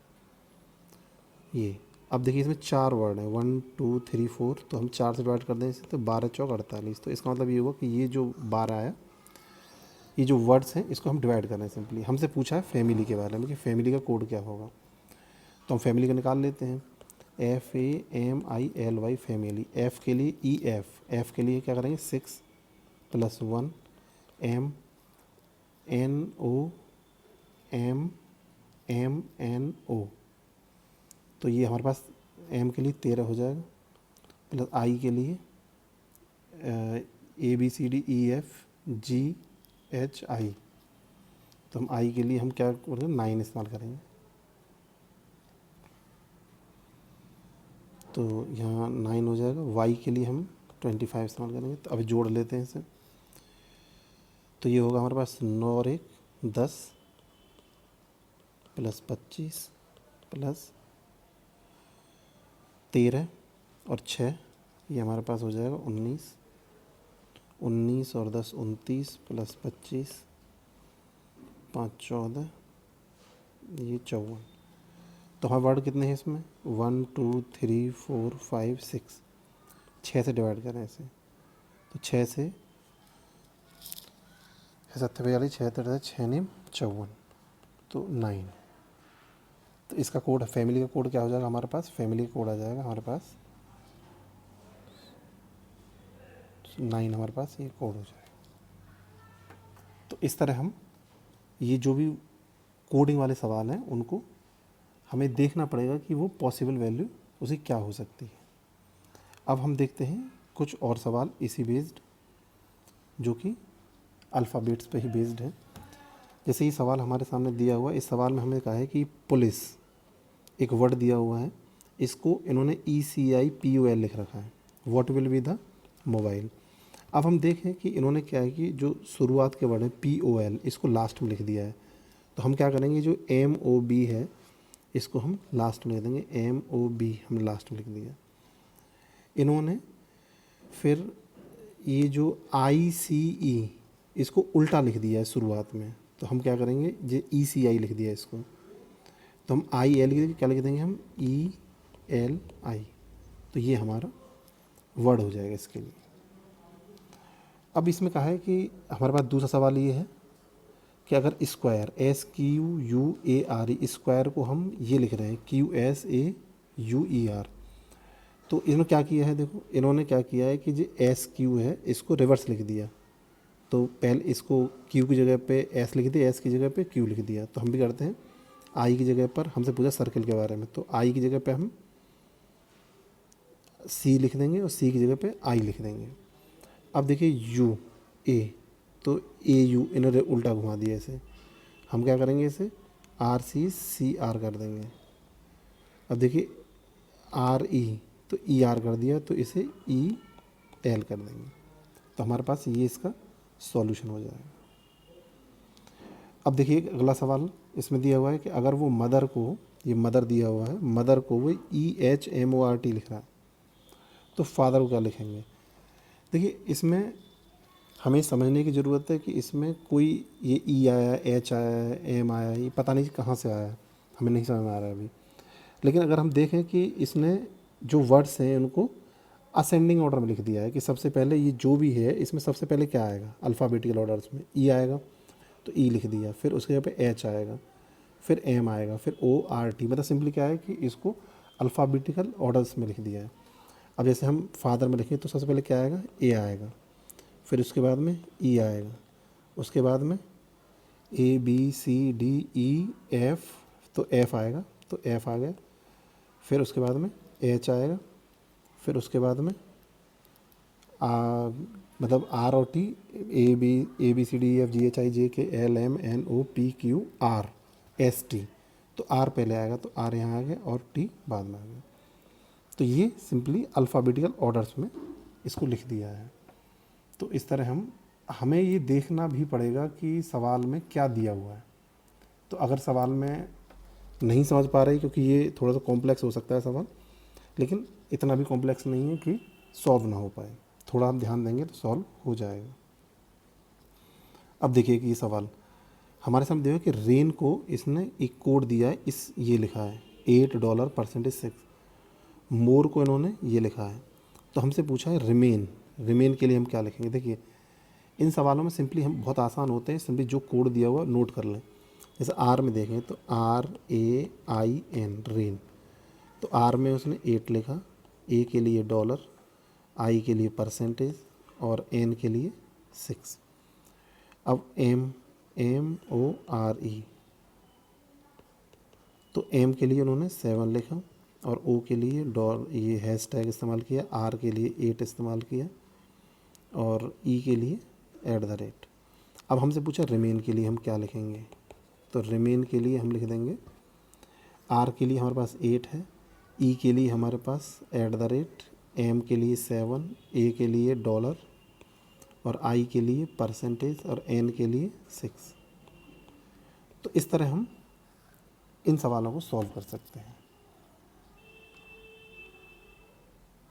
A: ये अब देखिए इसमें 4 वर्ड हैं, 1 2 3 4, तो हम 4 से डिवाइड कर दें इसे, तो 12 चौक 48। तो इसका मतलब ये हुआ कि ये जो 12 आया, ये जो वर्ड्स हैं इसको हम डिवाइड कर रहे हैं। सिंपली हमसे पूछा है फैमिली के बारे में कि फैमिली का कोड क्या होगा, तो हम फैमिली का निकाल लेते हैं। FAMILY family. एफ़ के लिए एफ़ के लिए क्या करेंगे 6 प्लस 1, MNO, तो ये हमारे पास एम के लिए 13 हो जाएगा, प्लस आई के लिए ABCDEFGHI। तो हम आई के लिए हम क्या करेंगे 9 इस्तेमाल करेंगे। तो यहाँ 9 हो जाएगा। वाई के लिए हम 25 इस्तेमाल करेंगे। तो अभी जोड़ लेते हैं इसे, तो ये होगा हमारे पास 9 और 1 10 प्लस 25 प्लस 13 और 6, ये हमारे पास हो जाएगा 19, 19 और 10 29 प्लस 25, 5 14, ये 54। तो हमारे वर्ड कितने हैं इसमें, 1 2 3 4 5 6, 6 से डिवाइड करें इसे, तो 6 से 742 76 6 9 54, तो 9। तो इसका कोड, फैमिली का कोड क्या हो जाएगा हमारे पास, फैमिली का कोड आ जाएगा हमारे पास 9, हमारे पास ये कोड हो जाएगा। तो इस तरह हम ये जो भी कोडिंग वाले सवाल हैं उनको हमें देखना पड़ेगा कि वो पॉसिबल वैल्यू उसे क्या हो सकती है। अब हम देखते हैं कुछ और सवाल इसी बेस्ड, जो कि अल्फ़ाबेट्स पे ही बेस्ड है। जैसे ये सवाल हमारे सामने दिया हुआ है, इस सवाल में हमें कहा है कि पुलिस एक वर्ड दिया हुआ है, इसको इन्होंने ECIPOL लिख रखा है, what will be the mobile. अब हम देखें कि इन्होंने क्या है कि जो शुरुआत के वर्ड है POL, इसको लास्ट में लिख दिया है। तो हम क्या करेंगे, जो MOB है इसको हम लास्ट में लिख देंगे, MOB हम लास्ट में लिख दिया। इन्होंने फिर ये जो ICE इसको उल्टा लिख दिया है शुरुआत में, तो हम क्या करेंगे, ये ECI लिख दिया इसको, तो हम IL की क्या लिख देंगे, हम ELI। तो ये हमारा वर्ड हो जाएगा इसके लिए। अब इसमें कहा है कि हमारे पास दूसरा सवाल ये है कि अगर स्क्वायर SQUARE, स्क्वायर को हम ये लिख रहे हैं QSAUER, तो इन्होंने क्या किया है, देखो इन्होंने क्या किया है कि जो SQ है इसको रिवर्स लिख दिया। तो पहले इसको Q की जगह पे S लिख दिया, S की जगह पे Q लिख दिया। तो हम भी करते हैं, I की जगह पर हमसे पूछा सर्कल के बारे में, तो I की जगह पे हम C लिख देंगे और C की जगह पे I लिख देंगे। अब देखिए UA, तो AU इन्होंने उल्टा घुमा दिया इसे, हम क्या करेंगे, इसे RCCR कर देंगे। अब देखिए RE, तो ER कर दिया, तो इसे EL कर देंगे। तो हमारे पास ये इसका सॉल्यूशन हो जाएगा। अब देखिए अगला सवाल इसमें दिया हुआ है कि अगर वो मदर को, ये मदर दिया हुआ है, मदर को वो EHMORT लिख रहा है, तो फादर को क्या लिखेंगे। देखिए इसमें हमें समझने की ज़रूरत है कि इसमें कोई ये E आया, H आया, M आया, ये पता नहीं कहाँ से आया, हमें नहीं समझ में आ रहा है अभी। लेकिन अगर हम देखें कि इसने जो वर्ड्स हैं उनको असेंडिंग ऑर्डर में लिख दिया है कि सबसे पहले ये जो भी है इसमें सबसे पहले क्या आएगा, अल्फ़ाबेटिकल ऑर्डर्स में E आएगा, तो E लिख दिया, फिर उसके जगह पे H आएगा, फिर M आएगा, फिर ORT, मतलब सिंपली क्या है कि इसको अल्फ़ाबेटिकल ऑर्डर्स में लिख दिया है। अब जैसे हम फादर में लिखें तो सबसे पहले क्या आएगा, A आएगा, फिर उसके बाद में E आएगा, उसके बाद में ABCDEF, तो F आएगा, तो F आ गया, फिर उसके बाद में H आएगा, फिर उसके बाद में मतलब R और T, ABCDEFGHIJKLMNOPQRST, तो R पहले आएगा, तो R यहाँ आ गया और T बाद में आ गया। तो ये सिंपली अल्फ़ाबेटिकल ऑर्डर्स में इसको लिख दिया है। तो इस तरह हमें ये देखना भी पड़ेगा कि सवाल में क्या दिया हुआ है। तो अगर सवाल में नहीं समझ पा रही, क्योंकि ये थोड़ा सा कॉम्प्लेक्स हो सकता है सवाल, लेकिन इतना भी कॉम्प्लेक्स नहीं है कि सॉल्व ना हो पाए, थोड़ा हम ध्यान देंगे तो सॉल्व हो जाएगा। अब देखिए कि ये सवाल हमारे सामने दिया है कि रेन को इसने एक कोड दिया है, ये लिखा है $8 परसेंटेज 6, मोर को इन्होंने ये लिखा है। तो हमसे पूछा है रिमेन के लिए हम क्या लिखेंगे। देखिए इन सवालों में सिंपली हम बहुत आसान होते हैं, सिंपली जो कोड दिया हुआ नोट कर लें। जैसे R में देखें तो RAIN, रेन, तो R में उसने 8 लिखा, A के लिए $, I के लिए परसेंटेज और N के लिए 6। अब MORE, तो M के लिए उन्होंने 7 लिखा और O के लिए ये हैशटैग इस्तेमाल किया, R के लिए 8 इस्तेमाल किया और E के लिए @ अब हमसे पूछा रिमेन के लिए हम क्या लिखेंगे। तो रिमेन के लिए हम लिख देंगे, R के लिए हमारे पास 8 है, E के लिए हमारे पास @ M के लिए 7, A के लिए $, और I के लिए परसेंटेज और N के लिए 6। तो इस तरह हम इन सवालों को सॉल्व कर सकते हैं।